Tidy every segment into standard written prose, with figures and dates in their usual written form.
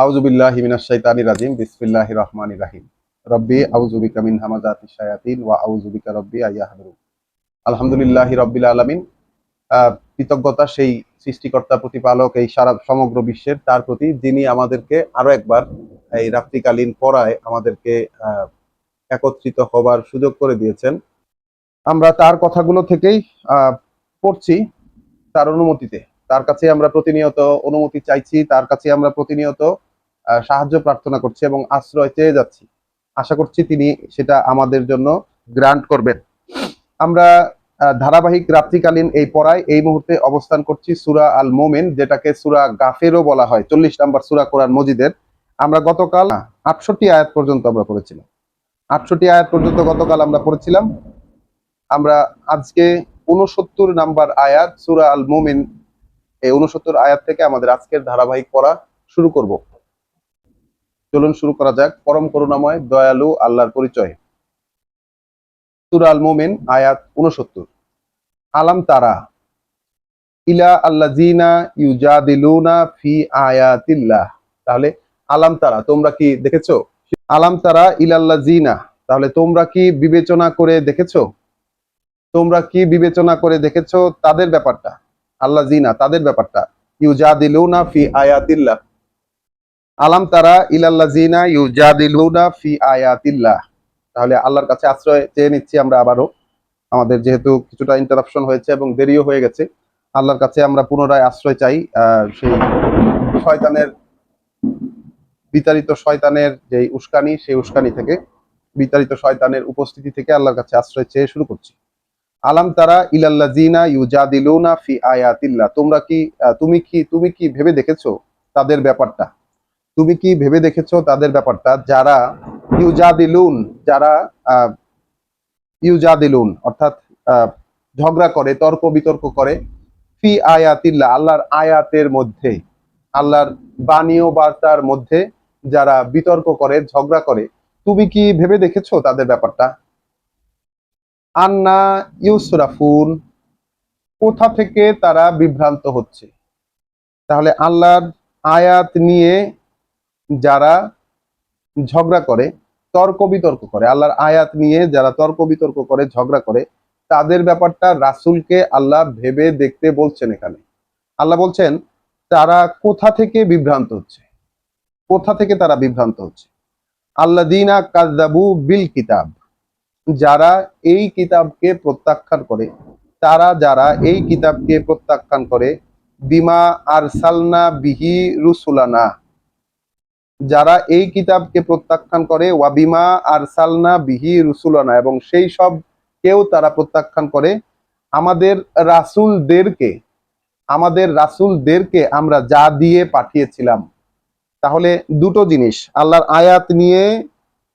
আউযু বিল্লাহি মিনাশ শাইতানির রাজিম বিসমিল্লাহির রহমানির রহিম রব্বি আউযু বিকা মিন হামাযাতিশ শায়াতিন ওয়া আউযু বিকা রব্বি আইয়াহদুরুন। আলহামদুলিল্লাহি রাব্বিল আলামিন। কৃতজ্ঞতা সেই সৃষ্টিকর্তা প্রতিপালক এই সারা সমগ্র বিশ্বের তার প্রতি, যিনি আমাদেরকে আরো একবার এই রাত্রিকালীন পড়ায় আমাদেরকে একত্রিত হবার সুযোগ করে দিয়েছেন। আমরা তার কথাগুলো থেকেই পড়ছি, তার অনুমতিতে। তার কাছে আমরা প্রতিনিয়ত অনুমতি চাইছি, তার কাছে আমরা প্রতিনিয়ত সাহায্য প্রার্থনা করছি এবং আশ্রয় চেয়ে যাচ্ছি। আশা করছি তিনি সেটা আমাদের জন্য গ্রান্ট করবেন। আমরা ধারাবাহিক রাত্রিকালীন এই পড়ায় এই মুহূর্তে অবস্থান করছি সূরা আল মুমিন, যেটাকে সূরা গাফিরও বলা হয়, 40 নম্বর সূরা কোরআন মজিদের। আমরা গতকাল 68 আয়াত পর্যন্ত আমরা পড়েছিলাম। 68 আয়াত পর্যন্ত গতকাল আমরা পড়েছিলাম। আমরা আজকে 69 নাম্বার আয়াত সূরা আল মুমিন, এই 69 আয়াত থেকে আমাদের আজকের ধারাবাহিক পড়া শুরু করব। চলুন শুরু করা যাক। পরম করুণাময় দয়ালু আল্লাহর পরিচয়। সূরা আল মুমিন আয়াত 69। আলাম তারা ইলা আল্লাযিনা ইউজাদিলুনা ফি আয়াতিল্লাহ। তাহলে আলাম তারা, তোমরা কি দেখেছো? আলাম তারা ইলাল্লাযিনা, তাহলে তোমরা কি বিবেচনা করে দেখেছো? তোমরা কি বিবেচনা করে দেখেছো তাদের ব্যাপারটা, আল্লাযিনা তাদের ব্যাপারটা, ইউজাদিলুনা ফি আয়াতিল্লাহ। আলাম তারা ইলাল্লাযিনা ইউজাদিলুনা ফি আয়াতিল্লাহ। তাহলে আল্লাহর কাছে আশ্রয় চেয়ে নিচ্ছি আমরা আবারও। আমাদের যেহেতু কিছুটা ইন্টারাপশন হয়েছে এবং দেরিও হয়ে গেছে, আল্লাহর কাছে আমরা পুনরায় আশ্রয় চাই সেই শয়তানের, বিতাড়িত শয়তানের যে উস্কানি, সেই উস্কানি থেকে, বিতাড়িত শয়তানের উপস্থিতি থেকে আল্লাহর কাছে আশ্রয় চেয়ে শুরু করছি। আলাম তারা ইলাল্লাযিনা ইউজাদিলুনা ফি আয়াতিল্লাহ। তুমি কি ভেবে দেখেছো তাদের ব্যাপারটা? তুমি কি ভেবে দেখেছো তাদের ব্যাপারটা যারা ইউজাদিলুন, যারা ইউজাদিলুন অর্থাৎ ঝগড়া করে, তর্ক বিতর্ক করে, ফি আয়াতিল্লাহ আল্লাহর আয়াতের মধ্যে, আল্লাহর বাণী ও বার্তার মধ্যে যারা বিতর্ক করে, ঝগড়া করে, তুমি কি ভেবে দেখেছো তাদের ব্যাপারটা? আন্না ইউসরাফুন, কোথা থেকে তারা বিভ্রান্ত হচ্ছে। তাহলে আল্লাহর আয়াত নিয়ে যারা ঝগড়া করে, তর্ক বিতর্ক করে, আল্লাহর আয়াত নিয়ে যারা তর্ক বিতর্ক করে, ঝগড়া করে, তাদের ব্যাপারটা রাসূলকে আল্লাহ ভেবে দেখতে বলছেন। এখানে আল্লাহ বলছেন তারা কোথা থেকে বিভ্রান্ত হচ্ছে, কোথা থেকে তারা বিভ্রান্ত হচ্ছে। আল্লাযীনা কাযযাবু বিল কিতাব, যারা এই কিতাবকে প্রত্যাখ্যান করে, তারা যারা এই কিতাবকে প্রত্যাখ্যান করে, বিমা আরসালনা বিহি রুসুলানা, যারা এই কিতাবকে প্রত্যাখ্যান করে, ওয়াবিমা আরসালনা বিহি রুসুলানা, এবং সেই সব কেউ তারা প্রত্যাখ্যান করে আমাদের রাসূলদেরকে আমরা যা দিয়ে পাঠিয়েছিলাম। তাহলে দুটো জিনিস, আল্লাহর আয়াত নিয়ে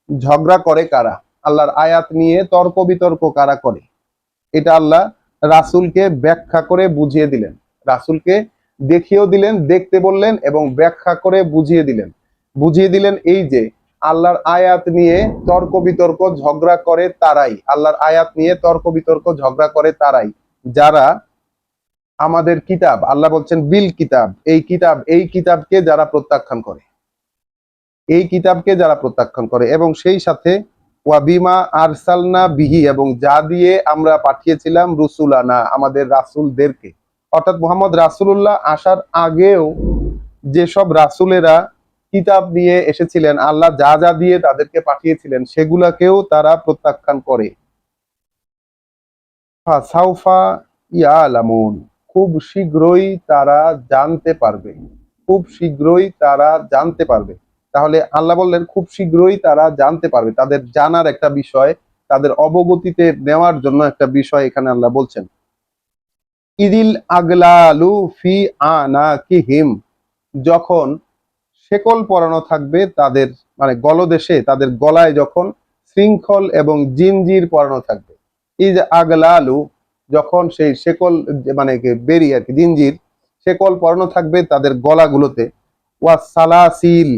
ঝগড়া করে কারা, আল্লাহর আয়াত নিয়ে তর্ক বিতর্ক কারা করে, এটা আল্লাহ রাসূলকে ব্যাখ্যা করে বুঝিয়ে দিলেন, রাসূলকে দেখিয়েও দিলেন, দেখতে বললেন এবং ব্যাখ্যা করে বুঝিয়ে দিলেন এই যে আল্লাহর আয়াত নিয়ে তর্ক বিতর্ক ঝগড়া করে তারাই, আল্লাহর আয়াত নিয়ে তর্ক বিতর্ক ঝগড়া করে তারাই যারা আমাদের কিতাব, আল্লাহ বলছেন বিল কিতাব, এই কিতাবকে যারা প্রত্যাখ্যান করে, এই কিতাবকে যারা প্রত্যাখ্যান করে, এবং সেই সাথে ওয়াবিমা আরসালনা বিহি, এবং যা দিয়ে আমরা পাঠিয়েছিলাম রুসুলানা, আমাদের রাসূলদেরকে। অর্থাৎ মুহাম্মদ রাসূলুল্লাহ আসার আগেও যেসব রাসূলেরা কিতাব নিয়ে এসেছিলেন, আল্লাহ যা যা দিয়ে তাদেরকে পাঠিয়েছিলেন, সেগুলাকেও তারা প্রত্যাখ্যান করে। ফাসাউফা ইয়ালামুন, খুব শীঘ্রই তারা জানতে পারবে, খুব শীঘ্রই তারা জানতে পারবে। তাহলে আল্লাহ বললেন খুব শীঘ্রই তারা জানতে পারবে, তাদের জানার একটা বিষয়, তাদের অবগতিতে নেওয়ার জন্য একটা বিষয় এখানে আল্লাহ বলছেন। ইদিল আগলালু ফি আনাকিহিম, যখন শেকল পরানো থাকবে তাদের, মানে গলদেশে, তাদের গলায় যখন শৃঙ্খল এবং জিনজির পরানো থাকবে। ইজ আগলালু, যখন সেই শেকল, মানে বেরি আর কি, জিনজির শেকল পরানো থাকবে তাদের গলাগুলোতে। ওয়া সালাসিল,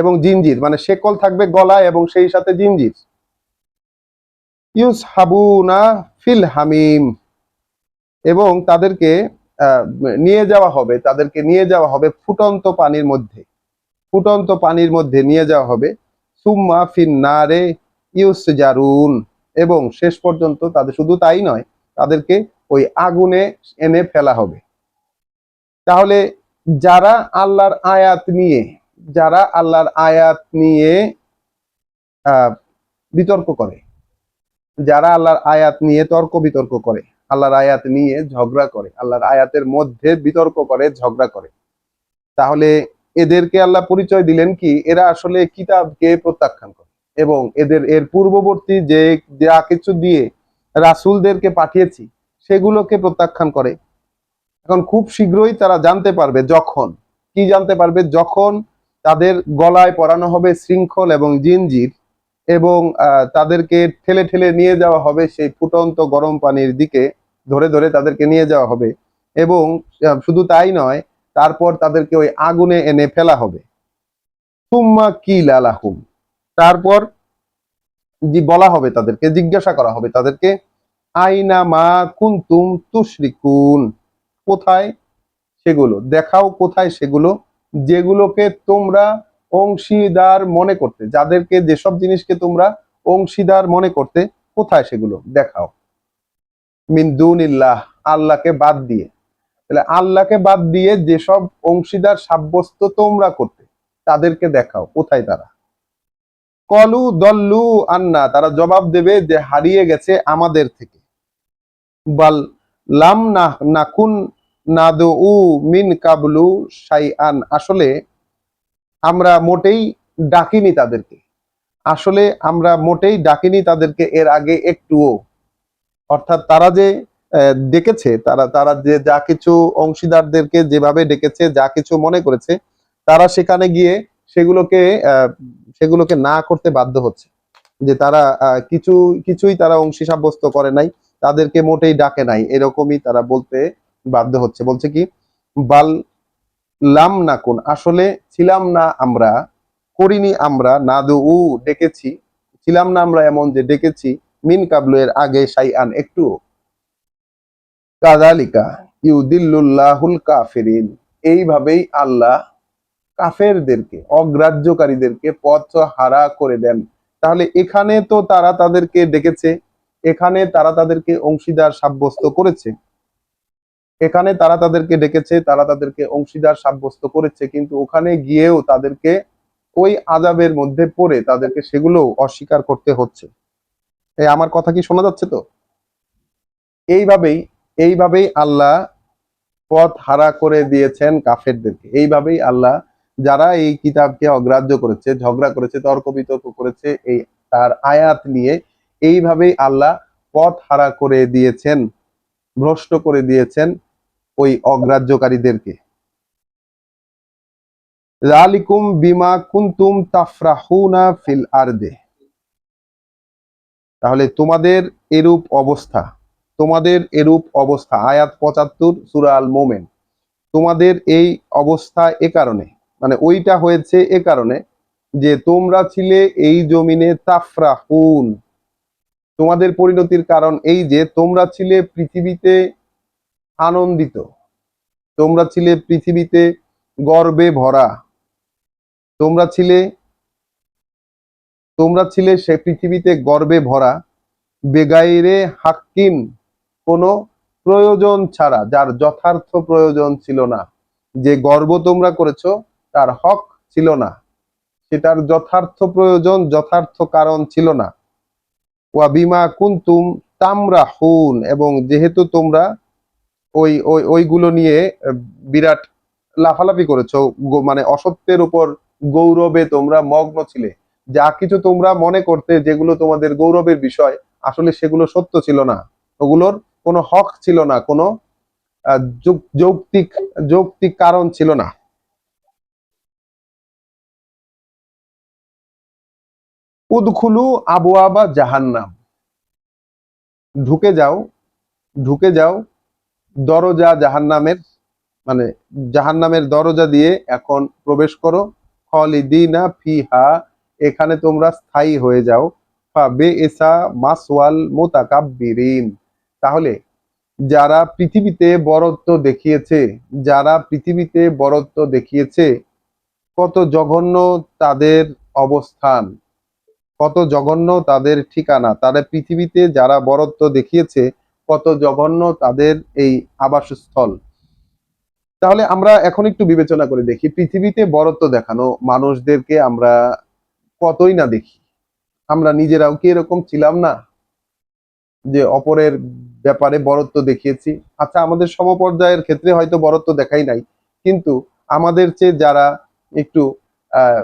এবং জিনজির, মানে শেকল থাকবে গলায় এবং সেই সাথে জিনজির। ইউসহাবুনা ফিল হামিম, এবং তাদেরকে আহ, নিয়ে যাওয়া হবে, তাদেরকে নিয়ে যাওয়া হবে ফুটন্ত পানির মধ্যে, ফুটন্ত পানির মধ্যে নিয়ে যাওয়া হবে। সুম্মা ফিন নারে ইউসজারুন, এবং শেষ পর্যন্ত তাদের শুধু তাই নয়, তাদেরকে ওই আগুনে এনে ফেলা হবে। তাহলে যারা আল্লাহর আয়াত নিয়ে, যারা আল্লাহর আয়াত নিয়ে আহ বিতর্ক করে, যারা আল্লাহর আয়াত নিয়ে তর্ক বিতর্ক করে, আল্লাহর আয়াত নিয়ে ঝগড়া করে, আল্লাহর আয়াতের মধ্যে বিতর্ক করে, ঝগড়া করে, তাহলে এদেরকে আল্লাহ পরিচয় দিলেন কি, এরা আসলে কিতাবকে প্রত্যাখ্যান করে এবং এর পূর্ববর্তী যে যা কিছু দিয়ে রাসূলদেরকে পাঠিয়েছি সেগুলোকে প্রত্যাখ্যান করে। এখন খুব শীঘ্রই তারা জানতে পারবে, যখন কি জানতে পারবে, যখন তাদের গলায় পরানো হবে শৃঙ্খল এবং জিনজির, এবং তাদেরকে ঠেলে ঠেলে নিয়ে যাওয়া হবে সেই ফুটন্ত গরম পানির দিকে, ধরে ধরে তাদেরকে নিয়ে যাওয়া হবে। এবং শুধু তাই নয়, তারপর তাদেরকে ওই আগুনে এনে ফেলা হবে। সুম্মা কিলা লাহুম, তারপর বলা হবে, তাদেরকে জিজ্ঞাসা করা হবে, তাদেরকে আইনা মা কুনতুম তুশরিকুন, কোথায় সেগুলো দেখাও, কোথায় সেগুলো যেগুলোকে তোমরা অংশীদার মনে করতে, যাদেরকে যেসব জিনিসকে তোমরা অংশীদার মনে করতে, কোথায় সেগুলো দেখাও। মিন দুনিল্লাহ, আল্লাহকে বাদ দিয়ে। তাহলে আল্লাহকে বাদ দিয়ে যেসব অংশীদার সাব্যস্ত তোমরা করতে, তাদেরকে দেখাও, কোথায় তারা। কলু দল্লু আন্না, তারা জবাব দেবে যে হারিয়ে গেছে আমাদের থেকে। বাল লাম না নাকুন নাদউ মিন কাবলু শাইআন, আসলে আমরা মোটেই ডাকিনি তাদেরকে, আসলে আমরা মোটেই ডাকিনি তাদেরকে এর আগে একটুও। অর্থাৎ তারা যে ডেকেছে, তারা তারা যে যা কিছু অংশীদারদেরকে যেভাবে ডেকেছে, যা কিছু মনে করেছে, তারা সেখানে গিয়ে সেগুলোকে সেগুলোকে না করতে বাধ্য হচ্ছে। যে তারা কিছুই তারা অংশী সাব্যস্ত করে নাই, তাদেরকে মোটেই ডাকে নাই, এরকমই তারা বলতে বাধ্য হচ্ছে। বলছে কি, বাল লাম নাকুন, আসলে ছিলাম না আমরা, করিনি আমরা, নাদু ডেকেছি, ছিলাম না আমরা এমন যে ডেকেছি, মিন কাবলু এর আগে, শাইআন একটু। কাযালিকা ইউদিল্লুল্লাহুল কাফিরিন, এইভাবেই আল্লাহ কাফেরদেরকে, অগ্রাহ্যকারীদেরকে পথ হারা করে দেন। তাহলে এখানে তো তারা তাদেরকে ডেকেছে, এখানে তারা তাদেরকে অংশীদার সাব্যস্ত করেছে, এখানে তারা তাদেরকে ডেকেছে, তারা তাদেরকে অংশীদার সাব্যস্ত করেছে, কিন্তু ওখানে গিয়েও তাদেরকে ওই আযাবের মধ্যে পড়ে তাদেরকে সেগুলো অস্বীকার করতে হচ্ছে। এই আমার কথা কি শোনা যাচ্ছে তো? এইভাবেই এইভাবেই আল্লাহ পথ হারা করে দিয়েছেন কাফেরদেরকে। এইভাবেই আল্লাহ, যারা এই কিতাবকে অগ্রাহ্য করেছে, ঝগড়া করেছে, তর্ক বিতর্ক করেছে এই তার আয়াত নিয়ে, এইভাবেই আল্লাহ পথ হারা করে দিয়েছেন, ভ্রষ্ট করে দিয়েছেন ওই অগ্রাহ্যকারীদেরকে। যালিকুম বিমা কুনতুম তাফরাহুনা ফিল আরদে, তাহলে তোমাদের এরূপ অবস্থা, তোমাদের এরূপ অবস্থা, আয়াত ৭৫ সূরা আল মোমেন। তোমাদের এই অবস্থা এ কারণে, মানে ওইটা হয়েছে এ কারণে যে তোমরা ছিলে এই জমিনে তাফরাহুন, তোমাদের পরিণতির কারণ এই যে তোমরা ছিলে পৃথিবীতে আনন্দিত, তোমরা ছিলে পৃথিবীতে গর্বে ভরা, তোমরা ছিলে তোমরা ছিলে সে পৃথিবীতে গর্বে ভরা, বেগাইরে হাক্কিন, কোনো প্রয়োজন ছাড়া, যার যথার্থ প্রয়োজন ছিল না। যে গর্ব তোমরা করেছো তার হক ছিল না, সেটার যথার্থ প্রয়োজন, যথার্থ কারণ ছিল না। ওয়া বিমা কুনতুম তামরাহুন, এবং যেহেতু তোমরা ওইগুলো নিয়ে বিরাট লাফালাফি করেছো, মানে অসত্যের উপর গৌরবে তোমরা মগ্ন ছিলে, যা কিছু তোমরা মনে করতে যেগুলো তোমাদের গৌরবের বিষয়, আসলে সেগুলো সত্য ছিল না, ওগুলোর কোনো হক ছিল না, কোনো যৌক্তিক যৌক্তিক কারণ ছিল না। উদখুলু আবওয়াবা জাহান্নাম, ঢুকে যাও, ঢুকে যাও দরজা জাহান্নামের, মানে জাহান্নামের দরজা দিয়ে এখন প্রবেশ করো। খালিদিনা ফিহা, এখানে তোমরা স্থায়ী হয়ে যাও। ফাবিইসা মাসওয়াল মুতাকাব্বিরিন, তাহলে যারা পৃথিবীতে বরত্ব দেখিয়েছে, যারা পৃথিবীতে বরত্ব দেখিয়েছে, কত জঘন্য তাদের অবস্থান, কত জঘন্য তাদের ঠিকানা। তারা পৃথিবীতে যারা বরত্ব দেখিয়েছে, কত জঘন্য তাদের এই আবাসস্থল। তাহলে আমরা এখন একটু বিবেচনা করে দেখি, পৃথিবীতে বরত্ব দেখানো মানুষদেরকে আমরা কতই না দেখি। আমরা নিজেরাও কি এরকম ছিলাম না যে অপরের ব্যাপারে বরত্ব দেখিয়েছি? আচ্ছা, আমাদের সমপর্যায়ের ক্ষেত্রে হয়তো বরত্ব দেখাই নাই, কিন্তু আমাদের চেয়ে যারা একটু আহ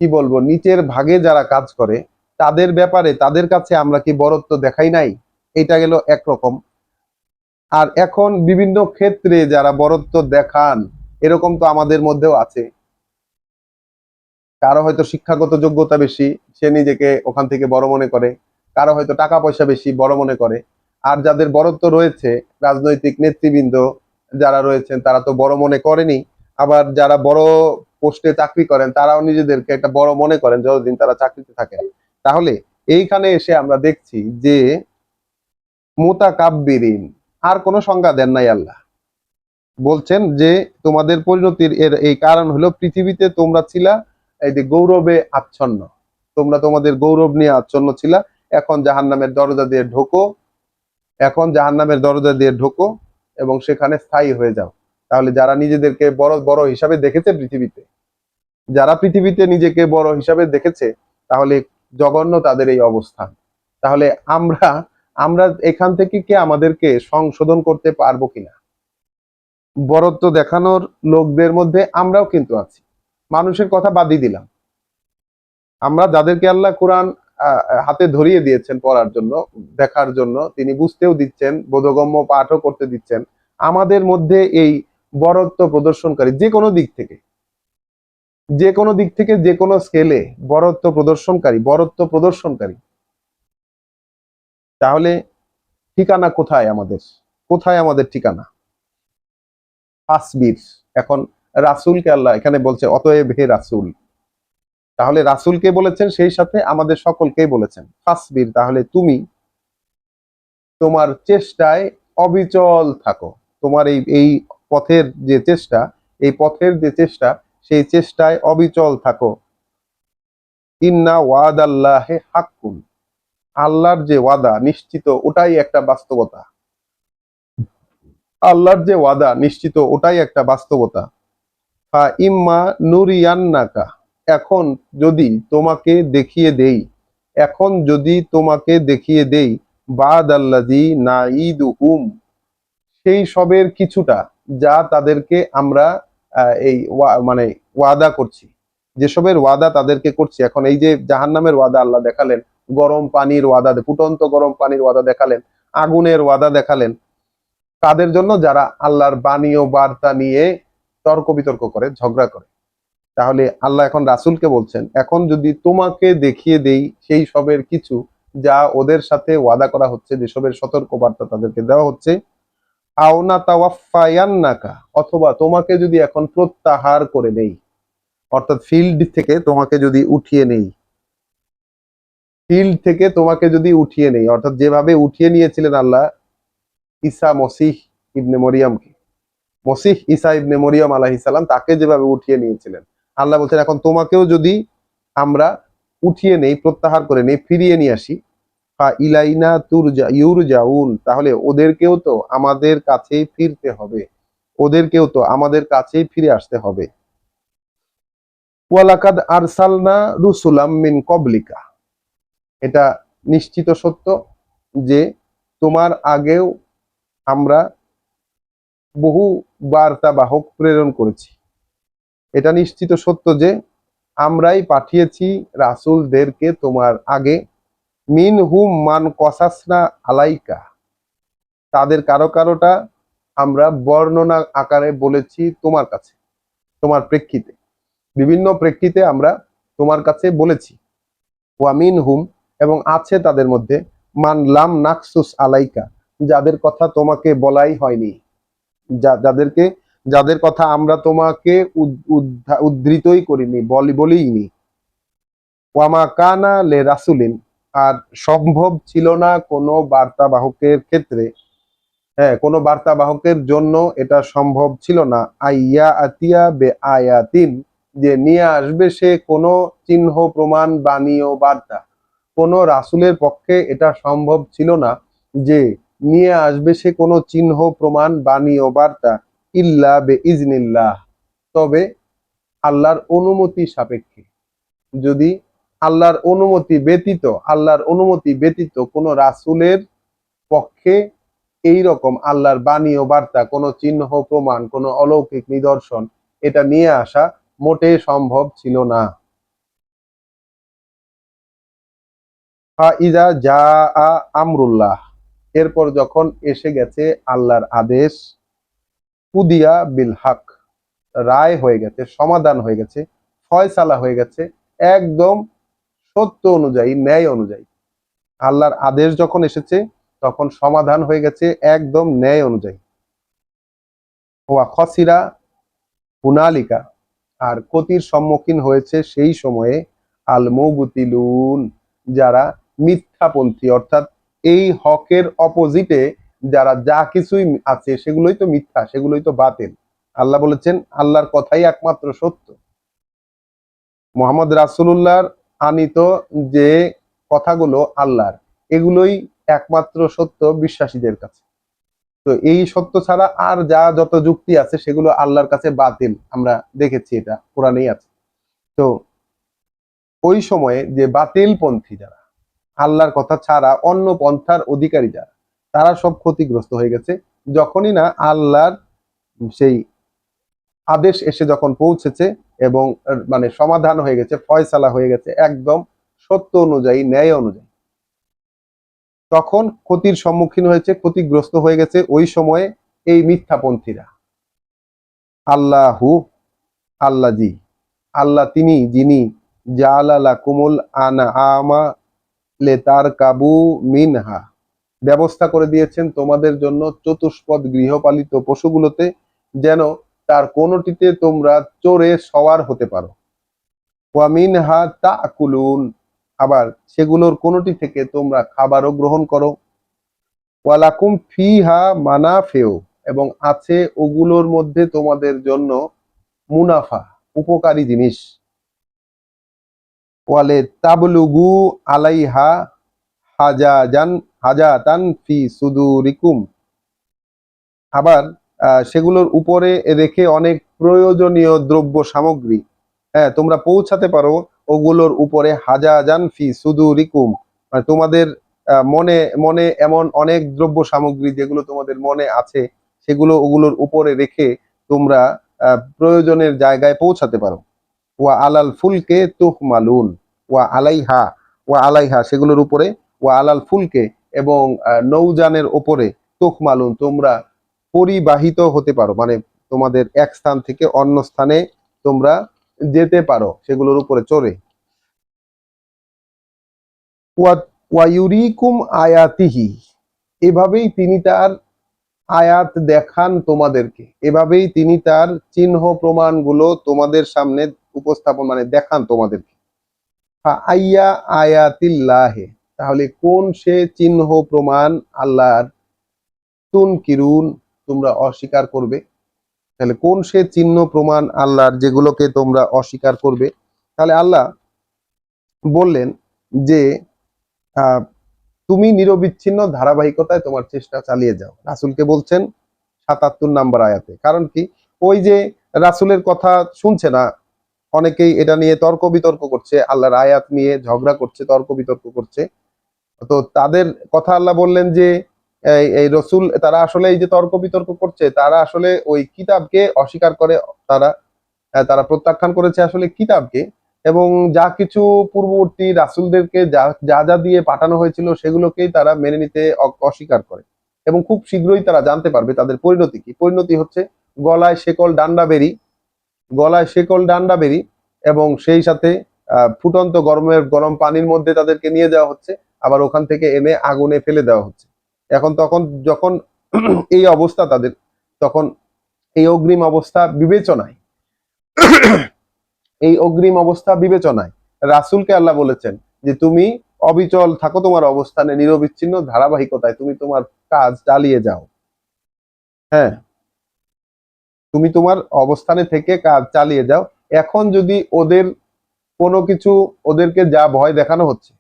কি বলবো, নিচের ভাগে যারা কাজ করে, তাদের ব্যাপারে তাদের কাছে আমরা কি বরত্ব দেখাই নাই? এটা গেল একরকম। আর এখন বিভিন্ন ক্ষেত্রে যারা বরত্ব দেখান, এরকম তো আমাদের মধ্যেও আছে। কারো হয়তো শিক্ষাগত যোগ্যতা বেশি, সে নিজেকে ওখান থেকে বড় মনে করে। কারো হয়তো টাকা পয়সা বেশি, বড় মনে করে। আর যাদের বরত্ব রয়েছে, রাজনৈতিক নেতৃবৃন্দ যারা রয়েছেন, তারা তো বড় মনে করেনি। আবার যারা বড় পোস্টে চাকরি করেন, তারাও নিজেদেরকে একটা বড় মনে করেন যতদিন তারা চাকরিতে থাকেন। তাহলে এইখানে এসে আমরা দেখছি যে মুতাকাব্বিরিন, আর কোনো সংজ্ঞা দেন নাই আল্লাহ। বলছেন যে তোমাদের পরিণতির এর এই কারণ হলো, পৃথিবীতে তোমরা ছিলা এই যে গৌরবে আচ্ছন্ন, তোমরা তোমাদের গৌরব নিয়ে আচ্ছন্ন ছিলা। এখন জাহান্নামের দরজা দিয়ে ঢোকো, এখন জাহান্নামের দরজা দিয়ে ঢোকো এবং সেখানে স্থায়ী হয়ে যাও। তাহলে যারা নিজেদেরকে বড় বড় হিসাবে দেখেছে পৃথিবীতে, যারা পৃথিবীতে নিজেকে বড় হিসাবে দেখেছে, তাহলে জঘন্য তাদের এই অবস্থান। তাহলে আমরা আমরা এখান থেকে কি আমাদেরকে সংশোধন করতে পারবো কিনা? বরত্ব দেখানোর লোকদের মধ্যে আমরাও কিন্তু আছি। মানুষের কথা বাদই দিলাম, আমরা যাদেরকে আল্লাহ কোরআন হাতে ধরিয়ে দিয়েছেন পড়ার জন্য, দেখার জন্য, তিনি বুঝতেও দিচ্ছেন, বোধগম্য পাঠও করতে দিচ্ছেন, আমাদের মধ্যে এই বরত্ব প্রদর্শনকারী যে কোনো দিক থেকে, যে কোনো দিক থেকে, যে কোনো স্কেলে বরত্ব প্রদর্শনকারী, তাহলে ঠিকানা কোথায় আমাদের? কোথায় আমাদের ঠিকানা? আসবির। এখন রাসূলকে আল্লাহ এখানে বলছে অতএব হে রাসূল। তাহলে রাসূলকে বলেছেন, সেই সাথে আমাদের সকলকেই বলেছেন ফাসবির, তাহলে তুমি তোমার চেষ্টায় অবিচল থাকো। তোমার এই এই পথের যে চেষ্টা, এই পথের যে চেষ্টা, সেই চেষ্টায় অবিচল থাকো। ইন্না ওয়াদাল্লাহি হাক্কুন, আল্লাহর যে ওয়াদা নিশ্চিত, ওটাই একটা বাস্তবতা। আল্লাহর যে ওয়াদা নিশ্চিত, ওটাই একটা বাস্তবতা। ফা ইম্মা নুরিয়ান্নাকা, এখন যদি তোমাকে দেখিয়ে দেই, এখন যদি তোমাকে দেখিয়ে দেই, বাদ আল্লাযী নাঈদুহুম, সেই সবের কিছুটা যা তাদেরকে আমরা মানে ওয়াদা করছি, যেসবের ওয়াদা তাদেরকে করছি। এখন এই যে জাহান্নামের ওয়াদা আল্লাহ দেখালেন, গরম পানির ওয়াদা, ফুটন্ত গরম পানির ওয়াদা দেখালেন, আগুনের ওয়াদা দেখালেন, তাদের জন্য যারা আল্লাহর বাণী ও বার্তা নিয়ে তর্ক বিতর্ক করে, ঝগড়া করে। তাহলে আল্লাহ এখন রাসূলকে বলছেন, এখন যদি তোমাকে দেখিয়ে দেই সেই সবের কিছু যা ওদের সাথে ওয়াদা করা হচ্ছে, যেসবের সতর্ক বার্তা তাদেরকে দেওয়া হচ্ছে, আওনা তাওয়াফায়ান্নাকা, অথবা তোমাকে যদি এখন প্রত্যাহার করে নেই, অর্থাৎ ফিল্ড থেকে তোমাকে যদি উঠিয়ে নেই, ফিল্ড থেকে তোমাকে যদি উঠিয়ে নেই, অর্থাৎ যেভাবে উঠিয়ে নিয়েছিলেন আল্লাহ ঈসা মসিহ ইবনে মরিয়মকে, মসিহ ঈসা ইবনে মরিয়ম আলাইহিস সালাম, তাকে যেভাবে উঠিয়ে নিয়েছিলেন, আল্লাহ বলছেন এখন তোমাকেও যদি আমরা উঠিয়ে নেই, প্রত্যাহার করে নেই, ফিরিয়ে নিয়ে আসি, ফা ইলাইনা ইউরজাউন, তাহলে ওদেরকেও তো আমাদের কাছেই ফিরতে হবে, ওদেরকেও তো আমাদের কাছেই ফিরে আসতে হবে। ওয়ালাকাদ আরসালনা রুসুলাম মিন কবলিকা, এটা নিশ্চিত সত্য যে তোমার আগেও আমরা বহু বার্তাবাহক প্রেরণ করেছি। এটা নিশ্চিত সত্য যে আমরাই পাঠিয়েছি রাসূলদেরকে তোমার আগে, মিন হুম মান কসাসনা আলাইকা, তাদের কারো কারোটা আমরা বর্ণনা আকারে বলেছি তোমার কাছে, তোমার প্রেক্ষিতে, বিভিন্ন প্রেক্ষিতে আমরা তোমার কাছে বলেছি। ওয়ামিন হুম, এবং আছে তাদের মধ্যে, মান লাম নাকসুস আলাইকা, যাদের কথা তোমাকে বলাই হয়নি, যাদেরকে, যাদের কথা আমরা তোমাকে উদ্ধৃতই করিনি, বলিনি। ওয়ামা কানা লে রাসুলিন, আর সম্ভব ছিল না কোনো বার্তাবাহকের ক্ষেত্রে, হ্যাঁ, কোনো বার্তাবাহকের জন্য এটা সম্ভব ছিল না। আইয়া আতিয়া বে আয়াতিন, যে নিয়ে আসবে সে কোনো চিহ্ন প্রমাণ বাণী ও বার্তা। কোনো রাসূলের পক্ষে এটা সম্ভব ছিল না যে নিয়ে আসবে সে কোনো চিহ্ন প্রমাণ বাণী ও বার্তা, ইল্লা বে ইজনিল্লাহ, তবে আল্লাহর অনুমতি সাপেক্ষে। যদি আল্লাহর অনুমতি ব্যতীত কোনো রাসূলের পক্ষে এই রকম আল্লাহর বাণী ও বার্তা, কোনো চিহ্ন প্রমাণ, কোনো অলৌকিক নিদর্শন এটা নিয়ে আসা মোটেই সম্ভব ছিল না। ফাইজা জাআ আমরুল্লাহ, এরপর যখন এসে গেছে আল্লাহর আদেশ, কুদিয়া বিল হক, রায় হয়ে গেছে, সমাধান হয়ে গেছে, ফয়সালা হয়ে গেছে একদম সত্য অনুযায়ী, ন্যায় অনুযায়ী। আল্লাহর আদেশ যখন এসেছে তখন সমাধান হয়ে গেছে একদম ন্যায় অনুযায়ী। ওয়া খসিরা হুনালিকা, আর ক্ষতির সম্মুখীন হয়েছে সেই সময়ে আল মুবতিলুন, যারা মিথ্যাপন্থী, অর্থাৎ এই হকের অপোজিটে যারা যা কিছুই আছে সেগুলোই তো মিথ্যা, সেগুলোই তো বাতিল। আল্লাহ বলেছেন আল্লাহর কথাই একমাত্র সত্য। মোহাম্মদ রাসূলুল্লাহর আনিত যে কথাগুলো আল্লাহর, এগুলোই একমাত্র সত্য বিশ্বাসীদের কাছে। তো এই সত্য ছাড়া আর যত যুক্তি আছে সেগুলো আল্লাহর কাছে বাতিল। আমরা দেখেছি, এটা কোরআনেই আছে। তো ওই সময়ে যে বাতিল পন্থী যারা, আল্লাহর কথা ছাড়া অন্য পন্থার অধিকারী যারা, তারা সব ক্ষতিগ্রস্ত হয়ে গেছে যখনই না আল্লাহর সেই আদেশ এসে যখন পৌঁছেছে এবং মানে সমাধান হয়ে গেছে, ফয়সালা হয়ে গেছে একদম সত্য অনুযায়ী, ন্যায় অনুযায়ী, তখন ক্ষতির সম্মুখীন হয়েছে, ক্ষতিগ্রস্ত হয়ে গেছে ওই সময়ে এই মিথ্যাপন্থীরা। আল্লাহু, আল্লাহ জি, আল্লাহ তিনি যিনি জালালা কুমুল আনআমা লেতার কাবু মিনহা, ব্যবস্থা করে দিয়েছেন তোমাদের জন্য চতুষ্পদ গৃহপালিত পশুগুলোতে, যেন তার কোনটিতে তোমরা চড়ে সওয়ার হতে পারো। ওয়া মিনহা তাকুলুন, আবার সেগুলোর কোনটি থেকে তোমরা খাবারও গ্রহণ করো। ওয়ালাকুম ফিহা মানাফেও, এবং আছে ওগুলোর মধ্যে তোমাদের জন্য মুনাফা, উপকারী জিনিস। ওয়ালে তাবলুগু আলাইহা হাজাজান হাজাতান ফি সুদুরিকুম, আবার সেগুলোর উপরে রেখে অনেক প্রয়োজনীয় দ্রব্য সামগ্রী, হ্যাঁ, তোমরা পৌঁছাতে পারো ওগুলোর উপরে, হাজাজান ফি সুদুরিকুম, মানে তোমাদের মনে মনে এমন অনেক দ্রব্য সামগ্রী যেগুলো তোমাদের মনে আছে, সেগুলো ওগুলোর উপরে রেখে তোমরা প্রয়োজনের জায়গায় পৌঁছাতে পারো। ওয়া আলাল ফুলকে তুহমালুন, ওয়া আলাইহা, ওয়া আলাইহা সেগুলোর উপরে, ওয়া আলাল ফুলকে এবং নৌযানের ওপরে, তুহমালুন তোমরা পরিবাহিত হতে পারো, মানে তোমাদের এক স্থান থেকে অন্য স্থানে তোমরা যেতে পারো সেগুলোর উপরে চড়ে। ওয়ায়ুরিকুম আয়াতিহি, এভাবেই তিনি তার আয়াত দেখান তোমাদেরকে, এভাবেই তিনি তার চিহ্ন প্রমাণগুলো তোমাদের সামনে উপস্থাপন, মানে দেখান তোমাদেরকে। আইয়া আয়াতিল্লাহে, তাহলে কোন সে চিহ্ন প্রমাণ আল্লাহর, তুনকিরুন তোমরা অস্বীকার করবে, তাহলে কোন সে চিহ্ন প্রমাণ আল্লাহর যেগুলোকে তোমরা অস্বীকার করবে। তাহলে আল্লাহ বললেন যে তুমি নিরবিচ্ছিন্ন ধারাবাহিকতায় তোমার চেষ্টা চালিয়ে যাও, রাসূলকে বলছেন ৭৭ নাম্বার আয়াতে। কারণ কি, ওই যে রাসূলের কথা শুনছে না, অনেকেই এটা নিয়ে তর্ক বিতর্ক করছে, আল্লাহর আয়াত নিয়ে ঝগড়া করছে, তর্ক বিতর্ক করছে। তো তাদের কথা আল্লাহ বললেন যে এই রসুল, তারা আসলে এই যে তর্ক বিতর্ক করছে, তারা আসলে ওই কিতাবকে অস্বীকার করে, তারা তারা প্রত্যাখ্যান করেছে আসলে কিতাবকে, এবং যা কিছু পূর্ববর্তী রাসূলদেরকে যা যা যা দিয়ে পাঠানো হয়েছিল সেগুলোকেই তারা মেনে নিতে অস্বীকার করে। এবং খুব শীঘ্রই তারা জানতে পারবে তাদের পরিণতি কি। পরিণতি হচ্ছে গলায় শেকল ডান্ডা বেরি, গলায় শেকল ডান্ডা বেরি, এবং সেই সাথে ফুটন্ত গরম পানির মধ্যে তাদেরকে নিয়ে যাওয়া হচ্ছে, আবার ওখান থেকে এনে আগুনে ফেলে দেওয়া হচ্ছে। তখন যখন এই অবস্থা তাদের, তখন এই অগ্রিম অবস্থা বিবেচনায় এই অগ্রিম অবস্থা বিবেচনায় রাসূলকে আল্লাহ বলেছেন যে তুমি অবিচল থাকো তোমার অবস্থানে, নিরবিচ্ছিন্ন ধারাবাহিকতায় তুমি তোমার কাজ চালিয়ে যাও। হ্যাঁ, তুমি তোমার অবস্থানে থেকে কাজ চালিয়ে যাও। এখন যদি ওদের কোনো কিছু, ওদেরকে যা ভয় দেখানো হচ্ছে,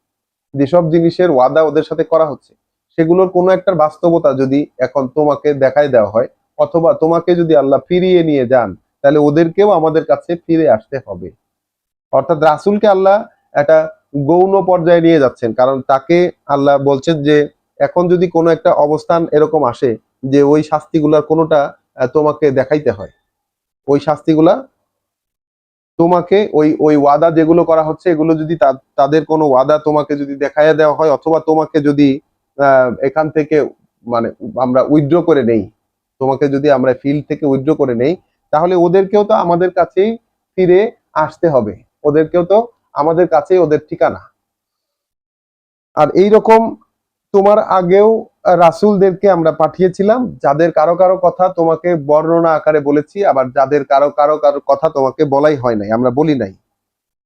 যেসব জিনিসের ওয়াদা ওদের সাথে করা হচ্ছে, সেগুলোর কোনো একটা বাস্তবতা যদি এখন তোমাকে দেখাই দেওয়া হয়, অথবা তোমাকে যদি আল্লাহ ফিরিয়ে নিয়ে যান, তাহলে ওদেরকেও আমাদের কাছে ফিরে আসতে হবে। অর্থাৎ রাসূলকে আল্লাহ একটা গৌণ পর্যায়ে নিয়ে যাচ্ছেন, কারণ তাকে আল্লাহ বলছেন যে এখন যদি কোনো একটা অবস্থান এরকম আসে যে ওই শাস্তিগুলার কোনোটা তোমাকে দেখাইতে হয়, ওই শাস্তিগুলা তোমাকে, ওই ওই ওয়াদা যেগুলো করা হচ্ছে এগুলো যদি তাদের কোনো ওয়াদা তোমাকে যদি দেখাইয়া দেওয়া হয়, অথবা তোমাকে যদি এখান থেকে মানে আমরা উইথড্র করে নেই, তোমাকে যদি আমরা ফিল্ড থেকে উইথড্র করে নেই, তাহলে ওদেরকেও তো আমাদের কাছেই ফিরে আসতে হবে। ওদেরকেও তো আমাদের কাছেই ওদের ঠিকানা। আর এই রকম তোমার আগেও রাসূলদেরকে আমরা পাঠিয়েছিলাম, যাদের কারো কারো কথা তোমাকে বর্ণনা আকারে বলেছি, আবার যাদের কারো কারো কারো কথা তোমাকে বলাই হয় নাই, আমরা বলি নাই।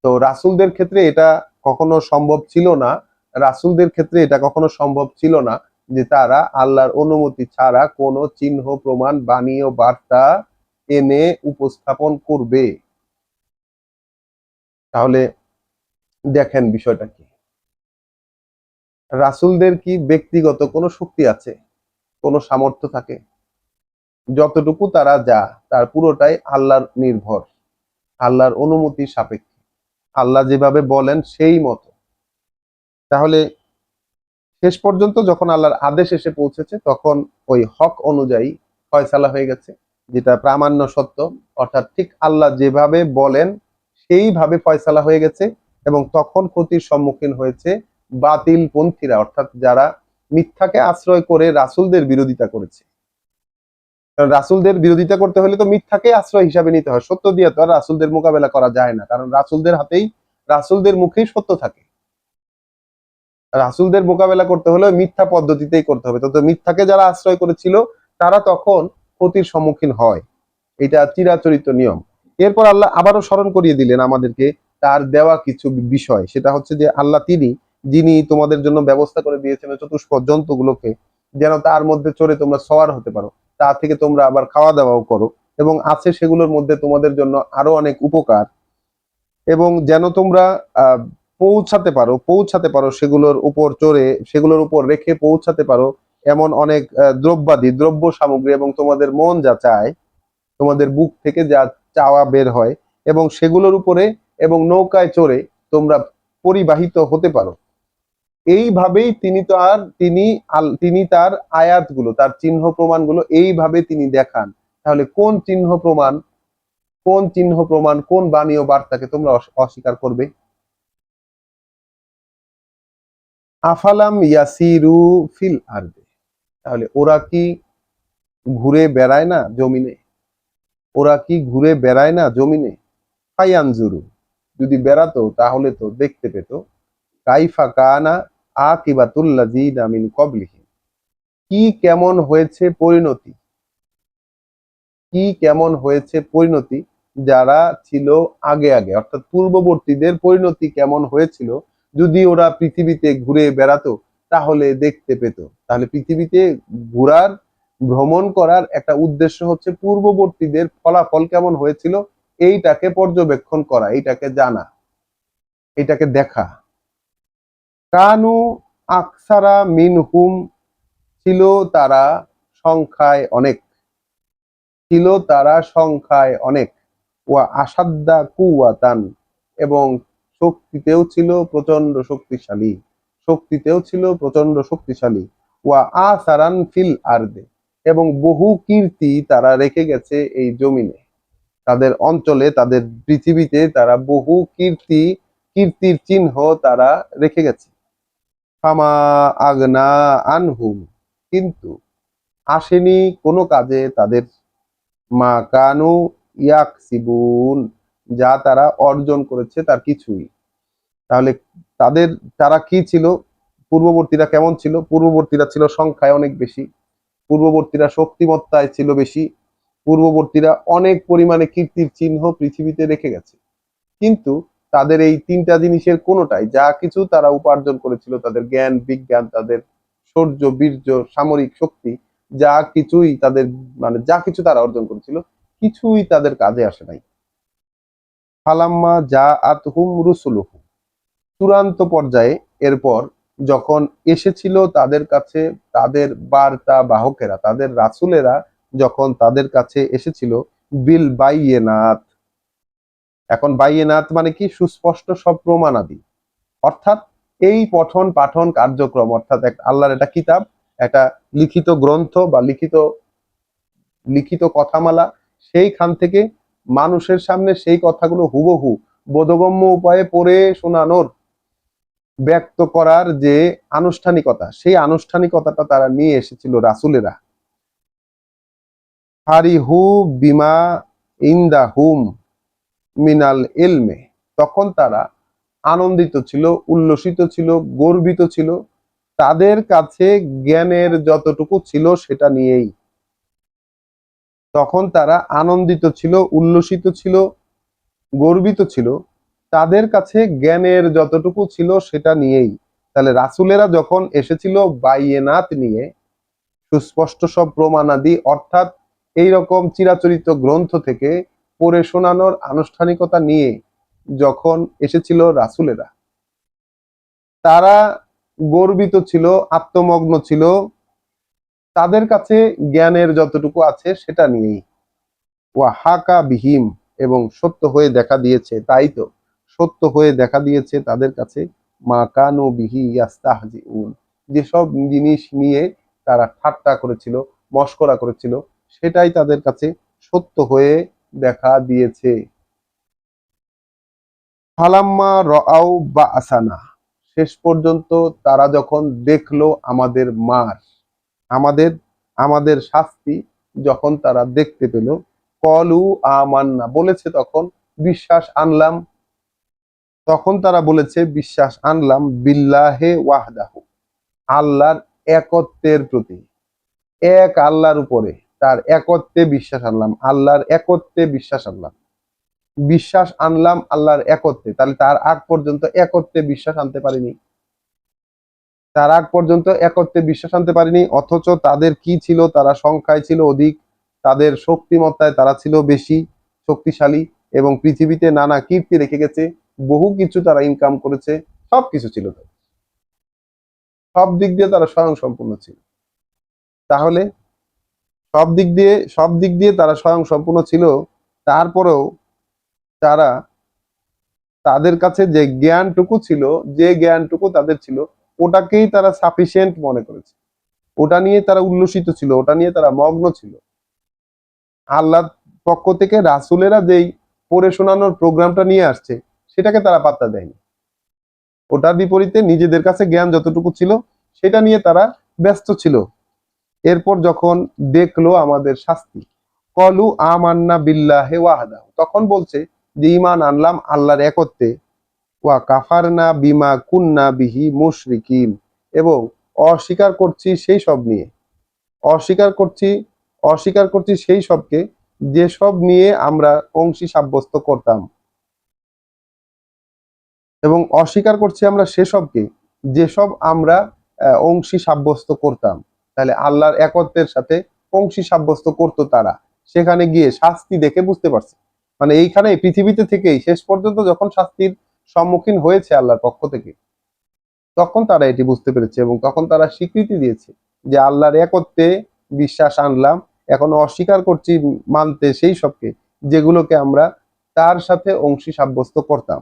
তো রাসূলদের ক্ষেত্রে এটা কখনো সম্ভব ছিল না, রাসূলদের ক্ষেত্রে এটা কখনো সম্ভব ছিল না যে তারা আল্লাহর অনুমতি ছাড়া কোনো চিহ্ন প্রমাণ বাণী ও বার্তা এনে উপস্থাপন করবে। তাহলে দেখেন বিষয়টা কি, রাসূলদের কি ব্যক্তিগত কোনো শক্তি আছে, কোনো সামর্থ্য থাকে? যতটুকু তারা যা, তার পুরোটাই আল্লাহর নির্ভর, আল্লাহর অনুমতির সাপেক্ষে, আল্লাহ যেভাবে বলেন সেই মতো। তাহলে শেষ পর্যন্ত যখন আল্লাহর আদেশ এসে পৌঁছেছে, তখন ওই হক অনুযায়ী ফয়সালা হয়ে গেছে, যেটা প্রামাণ্য সত্য। অর্থাৎ ঠিক আল্লাহ যেভাবে বলেন সেইভাবে ফয়সালা হয়ে গেছে, এবং তখন ক্ষতির সম্মুখীন হয়েছে বাতিল পন্থীরা, অর্থাৎ যারা মিথ্যাকে আশ্রয় করে রাসূলদের বিরোধিতা করেছে। কারণ রাসূলদের বিরোধিতা করতে হলে তো মিথ্যাকে আশ্রয় হিসাবে নিতে হয়, সত্য দিয়ে তো আর রাসূলদের মোকাবেলা করা যায় না, কারণ রাসূলদের হাতেই, রাসূলদের মুখেই সত্য থাকে। রাসূলদের মোকাবেলা করতে হলে মিথ্যা পদ্ধতিতেই করতে হবে। তো মিথ্যাকে যারা আশ্রয় করেছিল তারা তখন ক্ষতির সম্মুখীন হয়, এটা চিরাচরিত নিয়ম। এরপর আল্লাহ আবারও স্মরণ করিয়ে দিলেন আমাদেরকে তার দেওয়া কিছু বিষয়, সেটা হচ্ছে যে আল্লাহ তিনি, যিনি তোমাদের জন্য ব্যবস্থা করে দিয়েছেন চতুষ্পদ জন্তুগুলোকে, যেন তার মধ্যে চড়ে তোমরা সওয়ার হতে পারো, তা থেকে তোমরা আবার খাওয়া দাওয়াও করো, এবং আছে সেগুলোর মধ্যে তোমাদের জন্য আরো অনেক উপকার, এবং যেন তোমরা আহ পৌঁছাতে পারো সেগুলোর উপর চড়ে, সেগুলোর উপর রেখে পৌঁছাতে পারো এমন অনেক দ্রব্যাদি, দ্রব্য সামগ্রী, এবং তোমাদের মন যা চায়, তোমাদের বুক থেকে যা চাওয়া বের হয়, এবং সেগুলোর উপরে এবং নৌকায় চড়ে তোমরা পরিবাহিত হতে পারো। এইভাবেই তিনি তো আর তিনি তিনি তার আয়াতগুলো, তার চিহ্ন প্রমাণগুলো এইভাবে তিনি দেখান। তাহলে কোন চিহ্ন প্রমাণ, কোন বাণী ও বার্তাকে তোমরা অস্বীকার করবে? আফালাম ইয়াসিরু ফিল আরদে, তাহলে ওরা কি ঘুরে বেড়ায় না জমিনে? ওরা কি ঘুরে বেড়ায় না জমিনে? ফায়ানজুরু, যদি বেড়াতো তাহলে তো দেখতে পেত, কাইফা কানা আকিবাতুল্লাযিনা মিন ক্বাবলিহিম, কি কেমন হয়েছে পরিণতি, কি কেমন হয়েছে পরিণতি যারা ছিল আগে আগে, অর্থাৎ পূর্ববর্তীদের পরিণতি কেমন হয়েছিল যদি ওরা পৃথিবীতে ঘুরে বেড়াতো, তাহলে দেখতে পেত। তাহলে পৃথিবীতে ঘোরার, ভ্রমণ করার একটা উদ্দেশ্য হচ্ছে পূর্ববর্তীদের ফলাফল কেমন হয়েছিল এইটাকে পর্যবেক্ষণ করা, এইটাকে জানা, এইটাকে দেখা। কানু আকসারা মিনহুম, ছিল তারা সংখ্যায় অনেক, ছিল তারা সংখ্যায় অনেক, ওয়া আসাদ্দা কুওয়াতান, এবং শক্তিতেও ছিল প্রচন্ড শক্তিশালী, শক্তিতেও ছিল প্রচন্ড শক্তিশালী, ওয়া আসারান ফিল আরদে, এবং বহু কীর্তি তারা রেখে গেছে এই জমিনে, তাদের অঞ্চলে, তাদের পৃথিবীতে তারা বহু কীর্তির চিহ্ন তারা রেখে গেছে। ফামা আগনা আনহুম, কিন্তু আসেনি কোনো কাজে তাদের, মা কানু ইয়াকসিবুন, যা তারা অর্জন করেছে তার কিছুই। তাহলে তাদের, তারা কি ছিল, পূর্ববর্তীরা কেমন ছিল? পূর্ববর্তীরা ছিল সংখ্যায় অনেক বেশি, পূর্ববর্তীরা শক্তিমত্তায় ছিল বেশি, পূর্ববর্তীরা অনেক পরিমাণে কীর্তির চিহ্ন পৃথিবীতে রেখে গেছে, কিন্তু তাদের এই তিনটা জিনিসের কোনোটাই, যা কিছু তারা উপার্জন করেছিল, তাদের জ্ঞান বিজ্ঞান, তাদের শৌর্য বীর্য সামরিক শক্তি, যা কিছুই তাদের যা কিছু তারা অর্জন করেছিল কিছুই তাদের কাজে আসে নাই। ফালাম্মা যা আতহুম রুসুলুহু, চূড়ান্ত পর্যায়ে এরপর যখন এসেছিল তাদের কাছে তাদের বার্তা বাহকেরা, তাদের রাসূলেরা যখন তাদের কাছে এসেছিল, বিল বাইয়িনাত। এখন বাইয়িনাত মানে কি? সুস্পষ্ট সব প্রমাণাদি। অর্থাৎ এই পঠন পাঠন কার্যক্রম, অর্থাৎ আল্লাহর একটা কিতাব, একটা লিখিত গ্রন্থ বা লিখিত লিখিত কথামালা, সেইখান থেকে মানুষের সামনে সেই কথাগুলো হুবহু বোধগম্য উপায়ে পড়ে শোনানোর, ব্যক্ত করার যে আনুষ্ঠানিকতা, সেই আনুষ্ঠানিকতাটা তারা নিয়ে এসেছিল রাসূলেরা। ফারিহু বিমা ইনদাহুম মিনাল ইলমে, তখন তারা আনন্দিত ছিল, উল্লসিত ছিল, গর্বিত ছিল তাদের কাছে জ্ঞানের যতটুকু ছিল সেটা নিয়েই। তখন তারা আনন্দিত ছিল, উল্লসিত ছিল, গর্বিত ছিল তাদের কাছে জ্ঞানের যতটুকু ছিল সেটা নিয়েই। তাহলে রাসূলেরা যখন এসেছিল বাইয়েনাত নিয়ে, সুস্পষ্ট সব প্রমাণাদি, অর্থাৎ এইরকম চিরাচরিত গ্রন্থ থেকে পড়ে শোনানোর আনুষ্ঠানিকতা নিয়ে যখন এসেছিল রাসূলেরা, তারা গর্বিত ছিল, আত্মমগ্ন ছিল তাদের কাছে জ্ঞানের যতটুকু আছে সেটা নিয়েই। ওয়া হাকা বিহিম, এবং সত্য হয়ে দেখা দিয়েছে, তাই তো সত্য হয়ে দেখা দিয়েছে তাদের কাছে মা কানু বিহি ইয়াস্তাহজিউন, যেসব জিনিস নিয়ে তারা ঠাট্টা করেছিল, মশকরা করেছিল, সেটাই তাদের কাছে সত্য হয়ে দেখা দিয়েছে। ফালাম্মা রাআউ বা'সানা, শেষ পর্যন্ত তারা যখন দেখলো আমাদের মার, আমাদের আমাদের শাস্তি যখন তারা দেখতে পেল, কলু আমান্না, বলেছে তখন বিশ্বাস আনলাম, তখন তারা বলেছে বিশ্বাস আনলাম বিল্লাহে ওয়াহদাহু, আল্লাহর একত্বের প্রতি, এক আল্লাহর উপরে তার একত্বে বিশ্বাস আনলাম, আল্লাহর একত্বে বিশ্বাস আনলাম, বিশ্বাস আনলাম আল্লাহর একত্বে। তাহলে তার আগ পর্যন্ত একত্বে বিশ্বাস আনতে পারিনি, তার আগ পর্যন্ত একত্বে বিশ্বাস আনতে পারিনি। অথচ তাদের কি ছিল? তারা সংখ্যায় ছিল অধিক, তাদের শক্তিমত্তায় তারা ছিল বেশি শক্তিশালী, এবং পৃথিবীতে নানা কীর্তি রেখে গেছে, বহু কিছু তারা ইনকাম করেছে, সবকিছু ছিল, সব দিক দিয়ে তারা স্বয়ং সম্পূর্ণ ছিল। তাহলে সব দিক দিয়ে তারা স্বয়ং সম্পূর্ণ ছিল, তারপরেও তারা, তাদের কাছে যে জ্ঞানটুকু ছিল, যে জ্ঞানটুকু তাদের ছিল, ওটাকেই তারা সাফিসিয়েন্ট মনে করেছে, ওটা নিয়ে তারা উল্লসিত ছিল, ওটা নিয়ে তারা মগ্ন ছিল। আল্লাহর পক্ষ থেকে রাসূলেরা যেই পড়ে শোনানোর প্রোগ্রামটা নিয়ে আসছে সেটাকে তারা পাত্তা দেয়নি। ওটার বিপরীতে নিজেদের কাছে জ্ঞান যতটুকু ছিল সেটা নিয়ে তারা ব্যস্ত ছিল। এরপর যখন দেখলো আমাদের শাস্তি, কলু আমান্না বিল্লাহি ওয়াহদাহু, তখন বলছে যে ঈমান আনলাম আল্লাহর একত্বে, ওয়া কাফারনা বিমা কুন্না বিহি মুশরিকিন, এবং অস্বীকার করছি সেই সব নিয়ে, অস্বীকার করছি অস্বীকার করছি সেই সবকে যেসব নিয়ে আমরা অংশী সাব্যস্ত করতাম, এবং অস্বীকার করছি আমরা সেসবকে যেসব আমরা অংশী সাব্যস্ত করতাম। তাহলে আল্লাহর একত্বের সাথে অংশী সাব্যস্ত করতো তারা, সেখানে গিয়ে শাস্তি দেখে বুঝতে পারছে, এইখানে পৃথিবীতে থেকেই শেষ পর্যন্ত যখন শাস্তির সম্মুখীন হয়েছে আল্লাহর পক্ষ থেকে, তখন তারা এটি বুঝতে পেরেছে এবং তখন তারা স্বীকৃতি দিয়েছে যে আল্লাহর একত্বে বিশ্বাস আনলাম, এখন অস্বীকার করছি মানতে সেই সবকে যেগুলোকে আমরা তার সাথে অংশী সাব্যস্ত করতাম।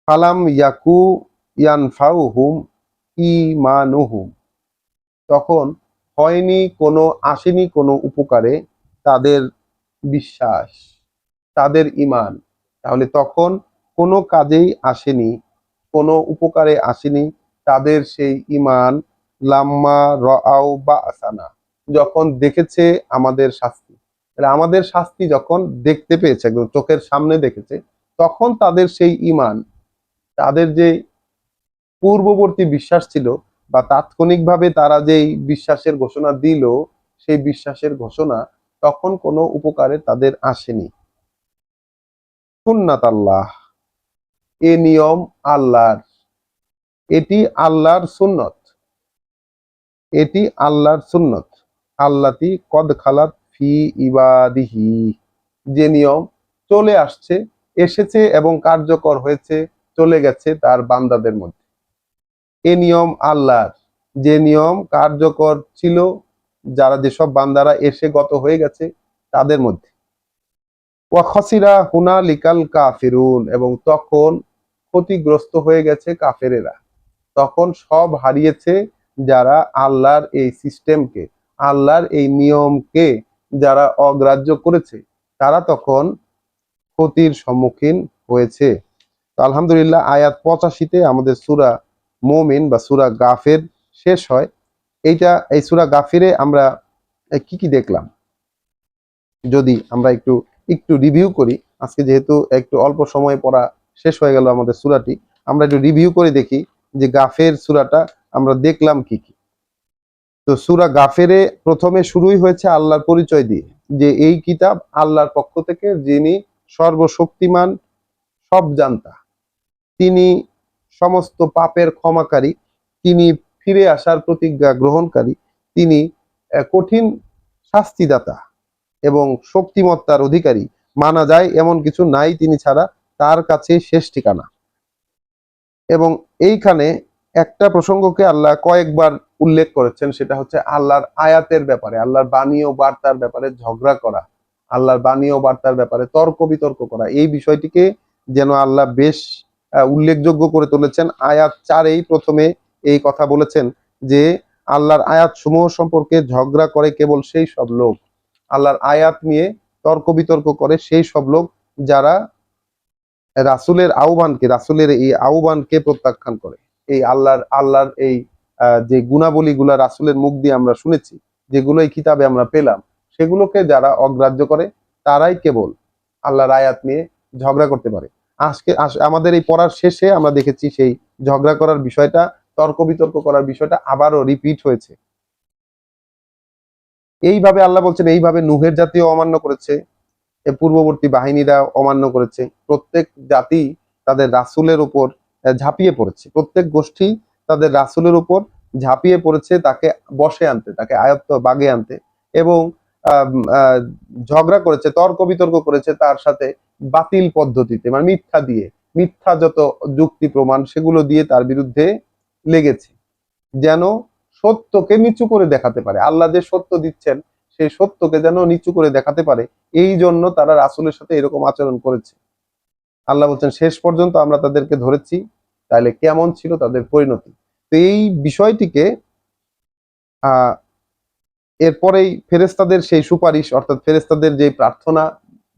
ফালাম ইয়াকু ইয়ানফাউহুম ঈমানুহুম, তখন হয়নি কোনো, আসেনি কোনো উপকারে তাদের বিশ্বাস, তাদের ঈমান। তাহলে তখন কোনো কাজেই আসেনি, কোনো উপকারে আসেনি তাদের সেই ঈমান, লাম্মা রাআউ বা'সানা, যখন দেখেছে আমাদের শাস্তি। তাহলে আমাদের শাস্তি যখন দেখতে পেয়েছে, একদম চোখের সামনে দেখেছে, তখন তাদের সেই ঈমান, তাদের যে পূর্ববর্তী বিশ্বাস ছিল বা তাৎক্ষণিকভাবে তারা যেই বিশ্বাসের ঘোষণা দিল, সেই বিশ্বাসের ঘোষণা তখন কোনো উপকারে তাদের আসেনি। সুন্নাত আল্লাহ, এ নিয়ম আল্লাহর, এটি আল্লাহর সুন্নত, এটি আল্লাহর সুন্নত। আল্লাতি কদ খালাত ফি ইবাদিহি, যে নিয়ম চলে আসছে, এসেছে এবং কার্যকর হয়েছে, চলে গেছে তার বান্দাদের মধ্যে। এ নিয়ম আল্লাহর, যে নিয়ম কার্যকর ছিল যারা যেসব বান্দারা এসে গত হয়ে গেছে তাদের মধ্যে। ওয়া খাসিরা হুনালিকাল কাফিরুন, এবং তখন ক্ষতিগ্রস্ত হয়ে গেছে কাফেরেরা, তখন সব হারিয়েছে যারা আল্লাহর এই সিস্টেমকে, আল্লাহর এই নিয়মকে যারা অগ্রাহ্য করেছে, তারা তখন ক্ষতির সম্মুখীন হয়েছে। তো আলহামদুলিল্লাহ, আয়াত 85-তে আমাদের সূরা মুমিন বা সূরা গাফির শেষ হয়। এই সূরা গাফিরে আমরা কি কি দেখলাম, যদি আমরা একটু একটু রিভিউ করি। আজকে যেহেতু একটু অল্প সময় পড়া শেষ হয়ে গেল আমাদের সূরাটি, আমরা একটু রিভিউ করে দেখি যে গাফের সূরাটা আমরা দেখলাম কি কি। তো সূরা গাফেরে প্রথমে শুরুই হয়েছে আল্লাহর পরিচয় দিয়ে, যে এই কিতাব আল্লাহর পক্ষ থেকে, যিনি সর্বশক্তিমান, সব জানতা, তিনি সমস্ত পাপের ক্ষমাকারী, তিনি ফিরে আসার প্রতিজ্ঞা গ্রহণকারী, তিনি কঠিন শাস্তিদাতা এবং শক্তিমত্তার অধিকারী, মানা যায় এমন কিছু নাই তিনি ছাড়া, তার কাছে শেষ ঠিকানা। এবং এইখানে একটা প্রসঙ্গকে আল্লাহ কয়েকবার উল্লেখ করেছেন, সেটা হচ্ছে আল্লাহর আয়াতের ব্যাপারে, আল্লাহর বাণী ও বার্তার ব্যাপারে ঝগড়া করা, আল্লাহর বাণী ও বার্তার ব্যাপারে তর্ক বিতর্ক করা। এই বিষয়টিকে যেন আল্লাহ বেশ উল্লেখযোগ্য করে তুলেছেন। আয়াত 4-এই প্রথমে এই কথা বলেছেন যে আল্লাহর আয়াত সমূহ সম্পর্কে ঝগড়া করে কেবল সেই সব লোক, আল্লাহর আয়াত নিয়ে তর্ক বিতর্ক করে সেই সব লোক যারা রাসূলের এই আহ্বানকে প্রত্যাখ্যান করে। এই আল্লাহর এই যে গুণাবলীগুলা রাসূলের মুখ দিয়ে আমরা শুনেছি, যেগুলো এই কিতাবে আমরা পেলাম, সেগুলোকে যারা অগ্রাহ্য করে, তারাই কেবল আল্লাহর আয়াত নিয়ে ঝগড়া করতে পারে। আজকে আমাদের এই পড়ার শেষে আমরা দেখেছি সেই ঝগড়া করার বিষয়টা, তর্ক বিতর্ক করার বিষয়টা আবারও রিপিট হয়েছে। এইভাবে আল্লাহ বলছেন, এইভাবে নূহের জাতীয় অমান্য করেছে, পূর্ববর্তী বাহিনীরা অমান্য করেছে। প্রত্যেক জাতি তাদের রাসূলের উপর ঝাঁপিয়ে পড়েছে, প্রত্যেক গোষ্ঠী তাদের রাসূলের উপর ঝাঁপিয়ে পড়েছে তাকে বশে আনতে, তাকে আয়ত্ত বাগে আনতে, এবং ঝগড়া করেছে, তর্ক বিতর্ক করেছে তার সাথে বাতিল পদ্ধতিতে, মানে মিথ্যা দিয়ে, মিথ্যা যত যুক্তি প্রমাণ সেগুলো দিয়ে তার বিরুদ্ধে লেগেছে, যেন সত্যকে নিচু করে দেখাতে পারে। আল্লাহ যে সত্য দিচ্ছেন সেই সত্যকে যেন নিচু করে দেখাতে পারে, এই জন্য তারা রাসূলের সাথে এরকম আচরণ করেছে। আল্লাহ বলছেন শেষ পর্যন্ত আমরা তাদেরকে ধরেছি, তাহলে কেমন ছিল তাদের পরিণতি। তো এই বিষয়টিকে আহ এরপরেই ফেরেশতাদের সেই সুপারিশ, অর্থাৎ ফেরেশতাদের যে প্রার্থনা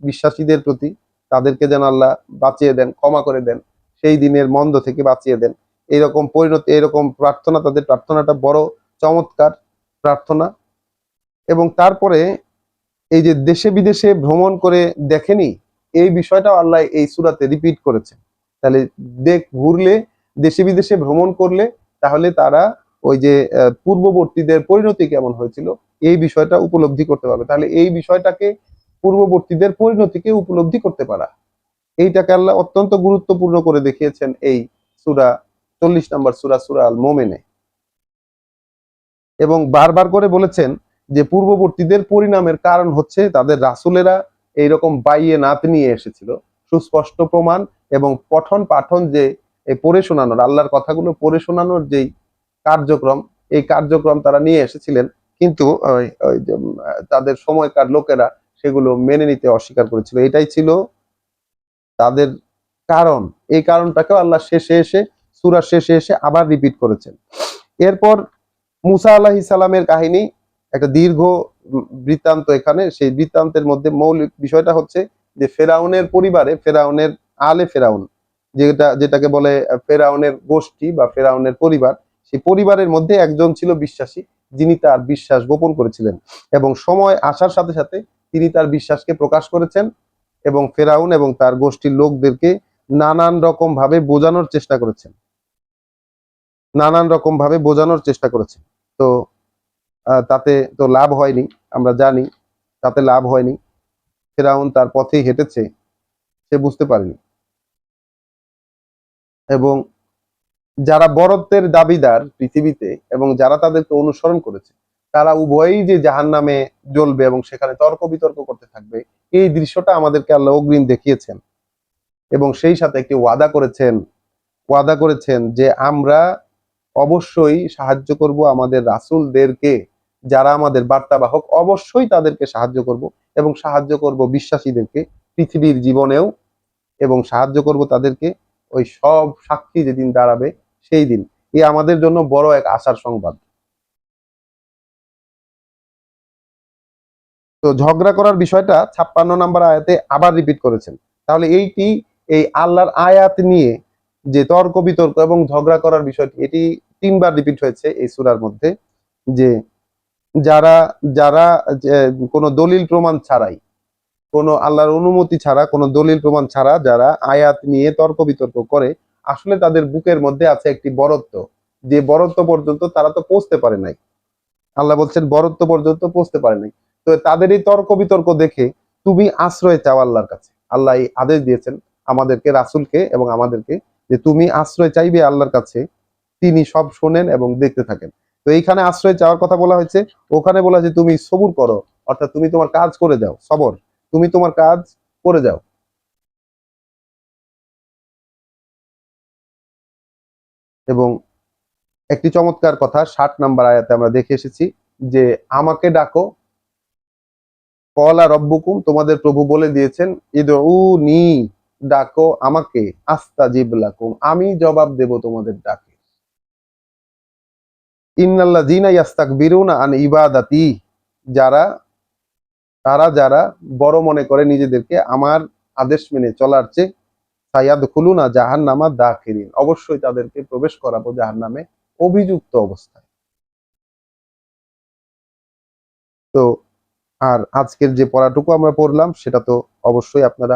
বিশ্বাসীদের প্রতি, তাদেরকে যেন আল্লাহ বাঁচিয়ে দেন, ক্ষমা করে দেন, সেই দিনের মন্দ থেকে বাঁচিয়ে দেন, এরকম পরিণতি, এরকম প্রার্থনা, তাদের প্রার্থনাটা বড় চমৎকার প্রার্থনা। এবং তারপরে এই যে দেশে বিদেশে ভ্রমণ করে দেখেনি, এই বিষয়টাও আল্লাহ এই সূরাতে রিপিট করেছেন। তাহলে ঘুরলে, দেশে বিদেশে ভ্রমণ করলে, তাহলে তারা ওই যে পূর্ববর্তীদের পরিণতি কেমন হয়েছিল এই বিষয়টা উপলব্ধি করতে পারবে। তাহলে এই বিষয়টাকে, পূর্ববর্তীদের পরিণতিকে উপলব্ধি করতে পারা, এইটাকে আল্লাহ অত্যন্ত গুরুত্বপূর্ণ করে দেখিয়েছেন এই সূরা 40 নম্বর সূরা, সূরা আল মুমিনে। এবং বারবার করে বলেছেন যে পূর্ববর্তীদের পরিণামের কারণ হচ্ছে তাদের রাসূলেরা এইরকম বাইয়িনাত নিয়ে এসেছিল, সুস্পষ্ট প্রমাণ এবং পঠন পাঠন, যে পড়ে শোনানোর, আল্লাহর কথাগুলো পড়ে শোনানোর যেই কার্যক্রম, এই কার্যক্রম তারা নিয়ে এসেছিলেন, কিন্তু তাদের সময়কার লোকেরা সেগুলো মেনে নিতে অস্বীকার করেছিল। এটাই ছিল তাদের কারণ। এই কারণটাকেও আল্লাহ শেষে এসে, সূরার শেষে এসে আবার রিপিট করেছেন। এরপর মুসা আলাইহিস সালামের কাহিনী, একটা দীর্ঘ বৃত্তান্ত এখানে। সেই বৃত্তান্তের মধ্যে মৌলিক বিষয়টা হচ্ছে যে ফেরাউনের পরিবারে, ফেরাউনের ফেরাউন, যেটাকে বলে ফেরাউনের গোষ্ঠী বা ফেরাউনের পরিবার, সেই পরিবারের মধ্যে একজন ছিল বিশ্বাসী, যিনি তার বিশ্বাস গোপন করেছিলেন, এবং সময় আসার সাথে সাথে তিনি তার বিশ্বাসকে প্রকাশ করেছেন, এবং ফেরাউন এবং তার গোষ্ঠীর লোকদেরকে নানান রকম ভাবে বোঝানোর চেষ্টা করেছেন, তো তাতে তো লাভ হয়নি, আমরা জানি তাতে লাভ হয়নি। ফেরাউন তার পথেই হেঁটেছে, সে বুঝতে পারেনি। এবং যারা বরত্বের দাবিদার পৃথিবীতে এবং যারা তাদেরকে অনুসরণ করেছে, তারা উভয়ই যে জাহান্নামে জ্বলবে এবং সেখানে তর্ক বিতর্ক করতে থাকবে, এই দৃশ্যটা আমাদেরকে আল্লাহ অগ্রিম দেখিয়েছেন এবং সেই সাথে একটি ওয়াদা করেছেন যে আমরা অবশ্যই সাহায্য করব আমাদের রাসূলদেরকে, যারা আমাদের বার্তাবাহক, অবশ্যই তাদেরকে সাহায্য করব এবং সাহায্য করব বিশ্বাসীদেরকে পৃথিবীর জীবনেও, এবং সাহায্য করব তাদেরকে ওই সব সাক্ষী যেদিন দাঁড়াবে সেই দিন। এ আমাদের জন্য বড় এক আশার সংবাদ। তো ঝগড়া করার বিষয়টা 56 নম্বর আয়াতে আবার রিপিট করেছেন। তাহলে এই আল্লাহর আয়াত নিয়ে যে তর্ক বিতর্ক এবং ঝগড়া করার বিষয়টি, এটি 3বার রিপিট হয়েছে এই সূরার মধ্যে। যে যারা যারা কোনো দলিল প্রমাণ ছাড়াই, কোনো আল্লাহর অনুমতি ছাড়া, কোনো দলিল প্রমাণ ছাড়া যারা আয়াত নিয়ে তর্ক বিতর্ক করে, আসলে তাদের বুকের মধ্যে আছে একটি বরত্ব, যে বরত্ব পর্যন্ত তারা তো পৌঁছতে পারে নাই। আল্লাহ বলছেন বরত্ব পর্যন্ত পৌঁছতে পারে নাই। তো তাদের এই তর্ক বিতর্ক দেখে তুমি আশ্রয় চাও আল্লাহর কাছে। আল্লাহ এই আদেশ দিয়েছেন আমাদেরকে, রাসূলকে এবং আমাদেরকে, যে তুমি আশ্রয় চাইবে আল্লাহর কাছে, তিনি সব শোনেন এবং দেখতে থাকেন। তো এইখানে আশ্রয় চাওয়ার কথা বলা হয়েছে, ওখানে বলা হয়েছে তুমি সবুর করো, অর্থাৎ তুমি তোমার কাজ করে যাও, সবর, তুমি তোমার কাজ করে যাও। এবং একটি চমৎকার কথা 60 নাম্বার আয়াতে আমরা দেখে এসেছি যে আমাকে ডাকো, কলা রব্বুকুম, তোমাদের প্রভু বলে দিয়েছেন, ইদউনি, ডাকো আমাকে, আস্তাজিব লাকুম, আমি জবাব দেব তোমাদের ডাকে। ইন্নাল্লাযীনা ইয়াস্তাকবিরুনা আন ইবাদাতি, যারা যারা বড় মনে করে নিজেদেরকে আমার আদেশ মেনে চলার চেয়ে, সায়াদখুলুনা জাহান্নামা দাখিরিন, অবশ্যই তাদেরকে প্রবেশ করাবো জাহান্নামে অভিযুক্ত অবস্থায়। তো আর আজকের যে পড়াটুকু আমরা পড়লাম সেটা তো অবশ্যই আপনারা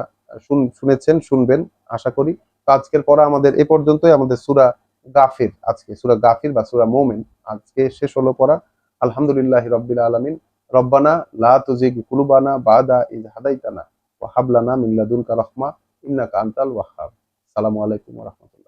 শুনেছেন, শুনবেন আশা করি। তো আজকের পড়া আমাদের এ পর্যন্তই। আমাদের সূরা গাফির, আজকে সূরা গাফির বা সূরা মুমিন আজকে শেষ হলো পড়া। আলহামদুলিল্লাহি রাব্বিল আলামিন। রব্বানা লা তুজিগ কুলুবানা বাদা ইয হাদাইতানা ওয়া হাব লানা মিন লাদুনকা রাহমা ইন্নাকা আনতাল ওয়াহ্হাব। আসসালামু আলাইকুম ওয়া রাহমাতুল্লাহ।